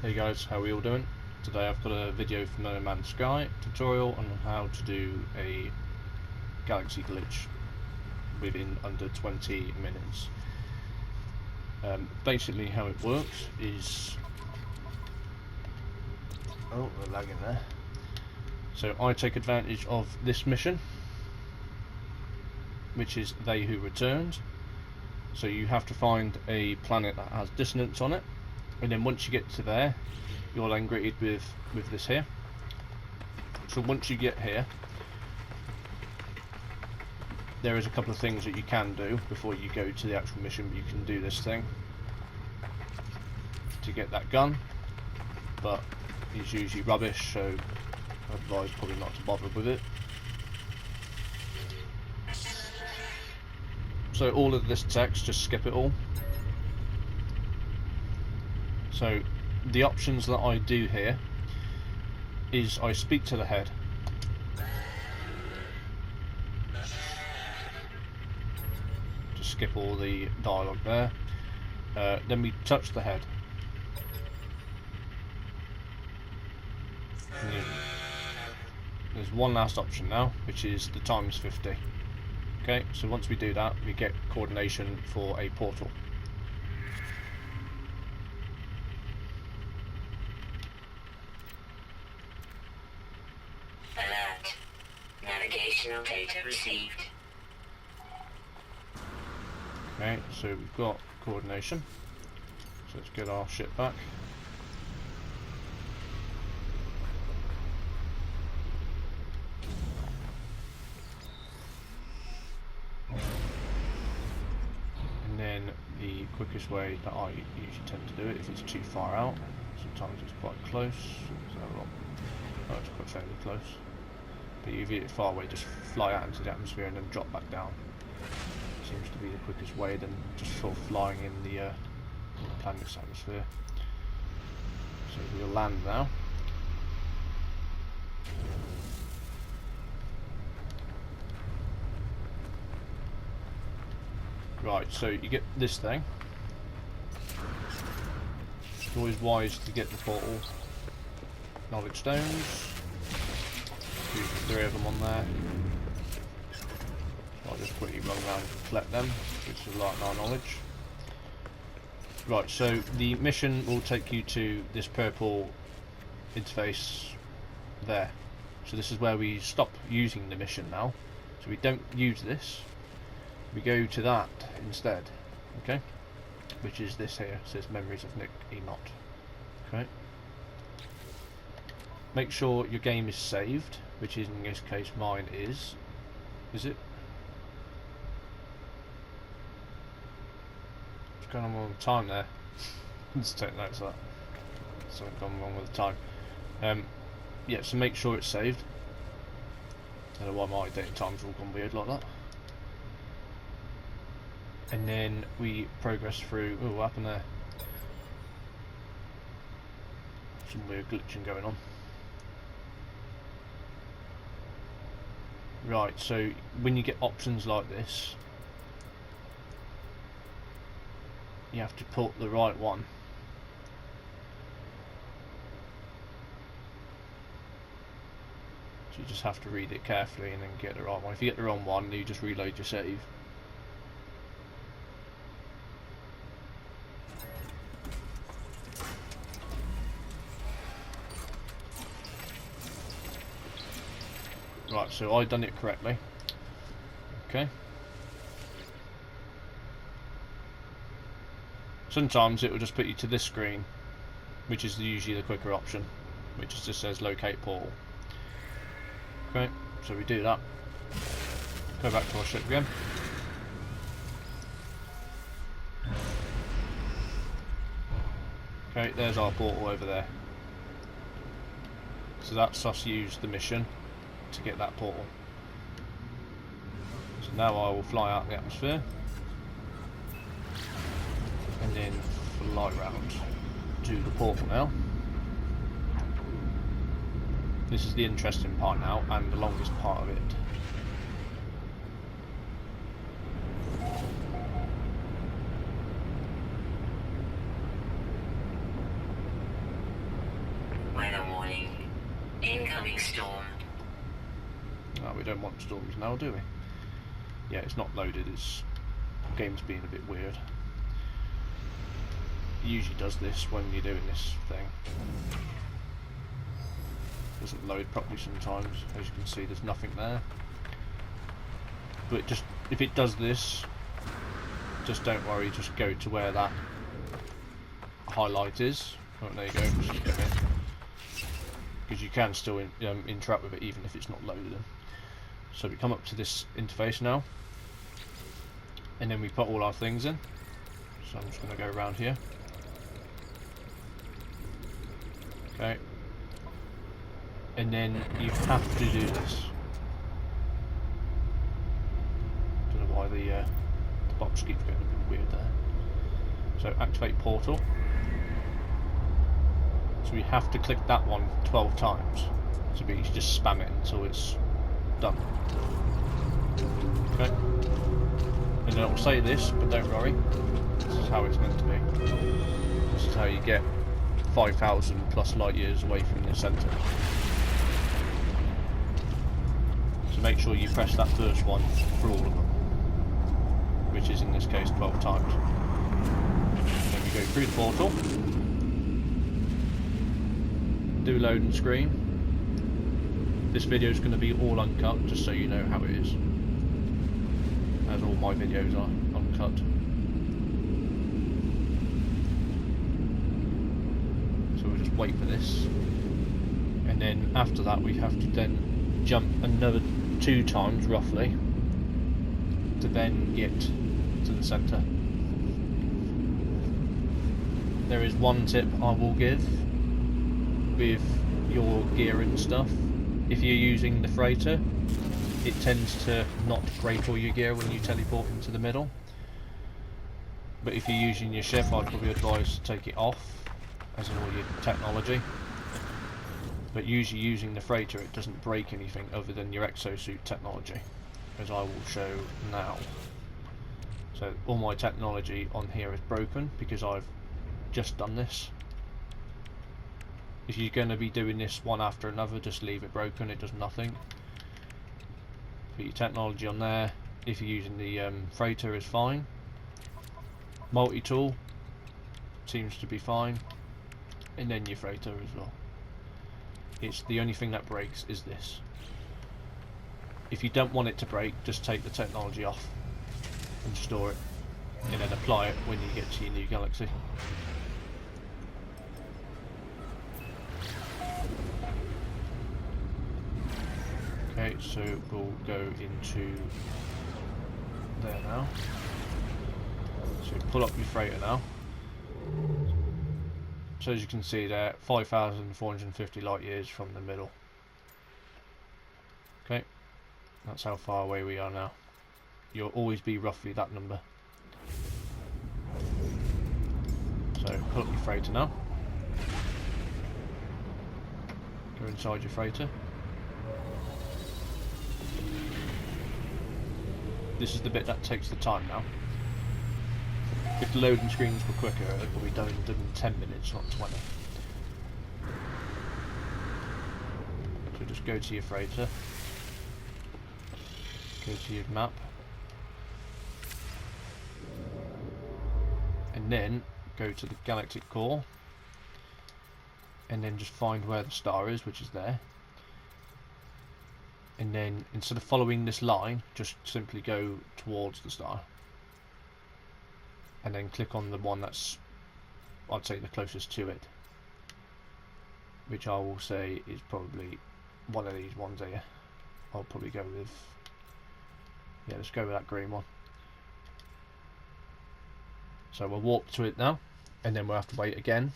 Hey guys, how are we all doing? Today I've got a video from No Man's Sky tutorial on how to do a galaxy glitch within under 20 minutes. Basically how it works is... Oh, we're lagging there. So I take advantage of this mission, which is They Who Returned. So you have to find a planet that has dissonance on it, and then once you get to there, you're then greeted with this here. So once you get here, there is a couple of things that you can do before you go to the actual mission. You can do this thing to get that gun, but it's usually rubbish, so I advise probably not to bother with it. So all of this text, just skip it all. So the options that I do here is I speak to the head. Just skip all the dialogue there. Then we touch the head. There's one last option now, which is the times 50. Okay, so once we do that, we get coordination for a portal. Alert. Navigational data received. Okay, so we've got coordination. So let's get our ship back. And then the quickest way that I usually tend to do it, if it's too far out, sometimes it's quite close. So it's quite fairly close. But if you're far away, just fly out into the atmosphere and then drop back down. Seems to be the quickest way than just sort of flying in the planet's atmosphere. So we'll land now. Right, so you get this thing. It's always wise to get the portal knowledge stones. Use the 3 of them on there. I'll just quickly run around and collect them, which is a lot of knowledge. Right, so the mission will take you to this purple interface there. So this is where we stop using the mission now. So we don't use this. We go to that instead, okay? Which is this here, it says Memories of Nick Emot. Okay. Make sure your game is saved, which is in this case mine is. Is it? What's going on with the time there? Let's take notes of that. Something gone wrong with the time. Yeah, so make sure it's saved. I don't know why my dating times all gone weird like that. And then we progress through. Oh, what happened there? Some weird glitching going on. Right, so when you get options like this, you have to put the right one. So you just have to read it carefully and then get the right one. If you get the wrong one, you just reload your save. Right, so I done it correctly. Okay. Sometimes it will just put you to this screen, which is usually the quicker option, which just says locate portal. Okay, so we do that. Go back to our ship again. Okay, there's our portal over there. So that's us use the mission to get that portal. So now I will fly out the atmosphere and then fly round to the portal now. This is the interesting part now and the longest part of it. storm. No, we don't want storms now, do we? Yeah, it's not loaded. It's game's being a bit weird. It usually does this when you're doing this thing. Doesn't load properly sometimes. As you can see, there's nothing there. But just if it does this, just don't worry. Just go to where that highlight is. Oh, there you go. Just go in, because you can still interact with it even if it's not loaded in. So we come up to this interface now, and then we put all our things in. So I'm just going to go around here. Okay. And then you have to do this. Don't know why the box keeps going a bit weird there. So activate portal. So we have to click that one 12 times. So we just spam it until it's done. Okay. And then it'll say this, but don't worry. This is how it's meant to be. This is how you get 5,000 plus light years away from the centre. So make sure you press that first one for all of them, which is in this case 12 times. Then we go through the portal, do loading screen. This video is going to be all uncut, just so you know how it is, as all my videos are uncut. So we'll just wait for this, and then after that we have to then jump another 2 times roughly to then get to the centre. There is one tip I will give with your gear and stuff. If you're using the freighter, it tends to not break all your gear when you teleport into the middle. But if you're using your ship, I'd probably advise to take it off, as in all your technology. But usually using the freighter, it doesn't break anything other than your exosuit technology, as I will show now. So all my technology on here is broken because I've just done this. If you're going to be doing this one after another, just leave it broken, it does nothing. Put your technology on there. If you're using the freighter, is fine. Multi-tool seems to be fine. And then your freighter as well. It's the only thing that breaks is this. If you don't want it to break, just take the technology off and store it, and then apply it when you get to your new galaxy. Okay, so we'll go into there now. So pull up your freighter now. So as you can see there, 5,450 light years from the middle. Okay, that's how far away we are now. You'll always be roughly that number. So pull up your freighter now. Go inside your freighter. This is the bit that takes the time now. If the loading screens were quicker, it would be done in 10 minutes, not 20. So just go to your freighter, go to your map, and then go to the galactic core, and then just find where the star is, which is there. And then instead of following this line, just simply go towards the star. And then click on the one that's, I'd say, the closest to it. Which I will say is probably one of these ones here. I'll probably go with, yeah, let's go with that green one. So we'll warp to it now, and then we'll have to wait again.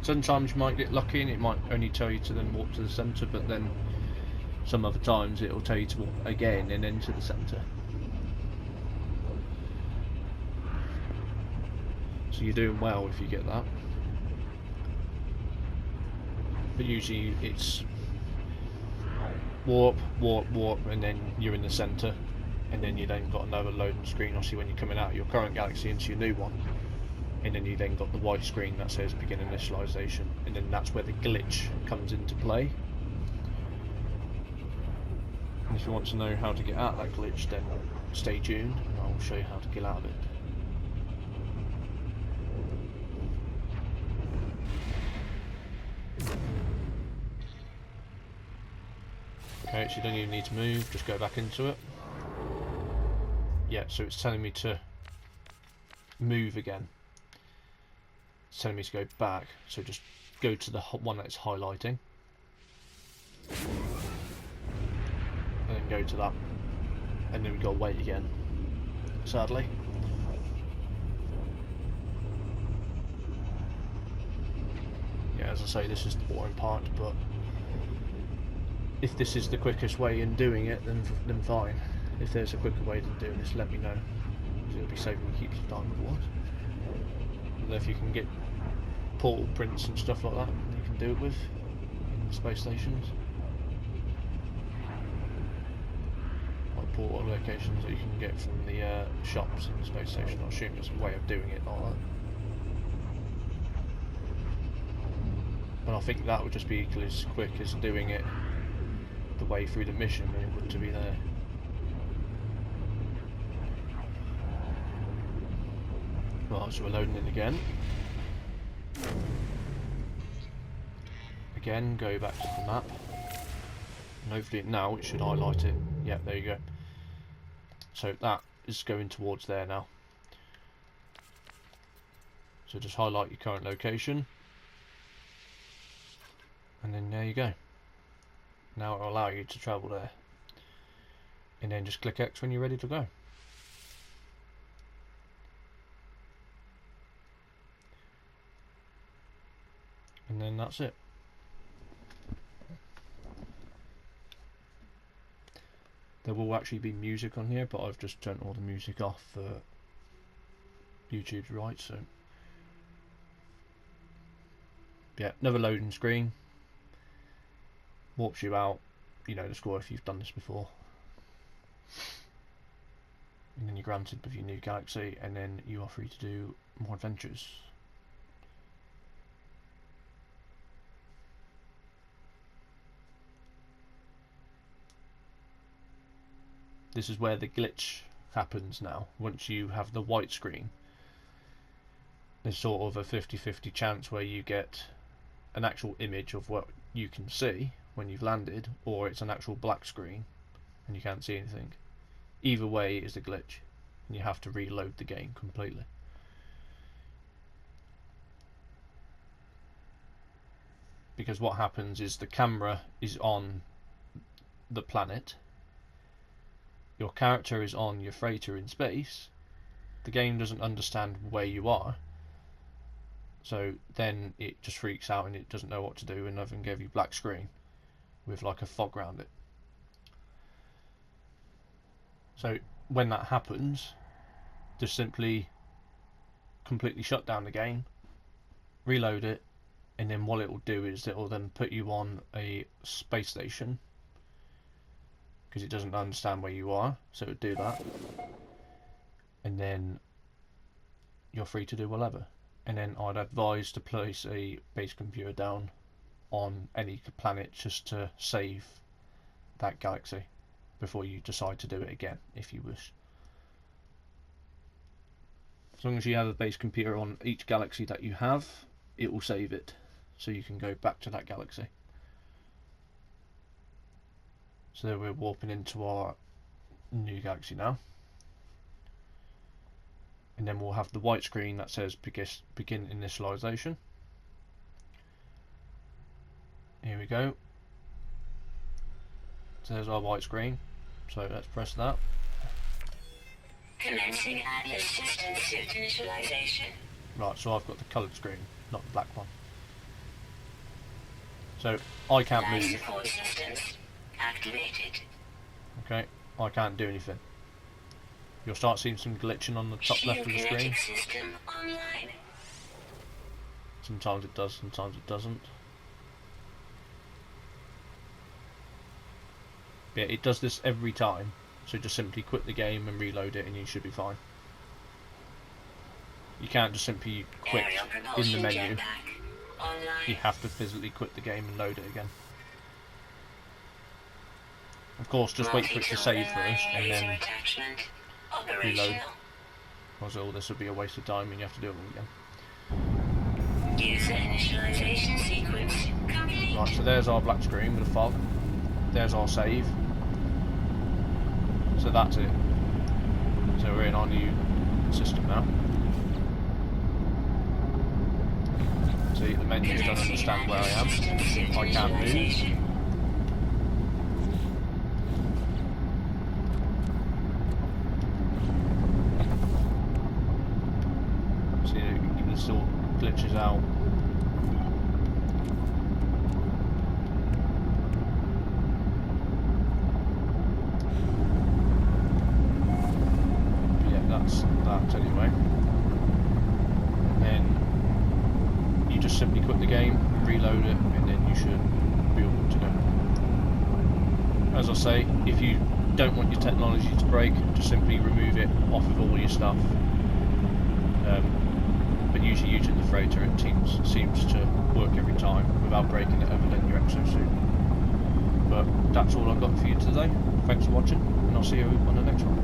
Sometimes you might get lucky and it might only tell you to then walk to the centre, but then some other times it will tell you to walk again and then to the centre. So you're doing well if you get that. But usually it's warp, warp, warp, and then you're in the centre, and then you then got another loading screen, obviously, when you're coming out of your current galaxy into your new one. and then you then got the white screen that says begin initialization, and then that's where the glitch comes into play. And if you want to know how to get out of that glitch, then stay tuned and I'll show you how to get out of it. Okay, so you don't even need to move, just go back into it. Yeah, so it's telling me to move again. It's telling me to go back, so just go to the one that's highlighting. And then go to that. And then we've got to wait again, sadly. Yeah, as I say, this is the boring part, but if this is the quickest way in doing it, then fine. If there's a quicker way than doing this, let me know. It'll be saving me heaps of time otherwise. And if you can get portal prints and stuff like that, you can do it with in space stations. Like portal locations that you can get from the shops in the space station. I assume there's a way of doing it like that. And I think that would just be equally as quick as doing it the way through the mission and it would to be there. Right, so we're loading it again. Again, go back to the map. And hopefully now it should highlight it. Yeah, there you go. So that is going towards there now. So just highlight your current location. And then there you go. Now it will allow you to travel there. And then just click X when you're ready to go. And then that's it. There will actually be music on here, but I've just turned all the music off for YouTube's rights, so yeah, another loading screen. Warps you out, you know the score if you've done this before. And then you're granted with your new galaxy, and then you are free to do more adventures. This is where the glitch happens now. Once you have the white screen, there's sort of a 50-50 chance where you get an actual image of what you can see when you've landed, or it's an actual black screen and you can't see anything. Either way is the glitch, and you have to reload the game completely. Because what happens is the camera is on the planet, your character is on your freighter in space, the game doesn't understand where you are, so then it just freaks out and it doesn't know what to do, and nothing gave you black screen with like a fog around it. So when that happens, just simply completely shut down the game, reload it, and then what it will do is it will then put you on a space station, because it doesn't understand where you are, so it would do that, and then you're free to do whatever. And then I'd advise to place a base computer down on any planet just to save that galaxy before you decide to do it again, if you wish. As long as you have a base computer on each galaxy that you have, it will save it, so you can go back to that galaxy. So there we're warping into our new galaxy now. And then we'll have the white screen that says begin initialization. Here we go. So there's our white screen. So let's press that. Commencing Atlas system suit initialization. Right, so I've got the coloured screen, not the black one. So I can't Life move. support systems activated. Okay, I can't do anything. You'll start seeing some glitching on the top left of the screen. Geokinetic system online. Sometimes it does, sometimes it doesn't. Yeah, it does this every time, so just simply quit the game and reload it and you should be fine. You can't just simply quit Aerial in propulsion the menu. jetpack online. You have to physically quit the game and load it again. Of course, just wait for it to save first and Laser then attachment reload. operational. Otherwise, all this will be a waste of time and you have to do it all again. User initialization sequence complete. Right, so there's our black screen with a fog. There's our save. So that's it. So we're in our new system now. See, the menus don't understand where I am. I can't move. See, it still glitches out. But yeah, that's that anyway. And then you just simply quit the game, reload it, and then you should be all good to go. As I say, if you don't want your technology to break, just simply remove it off of all your stuff. But usually using the freighter, it seems to work every time without breaking it other than your exosuit. But that's all I've got for you today. Thanks for watching, and I'll see you on the next one.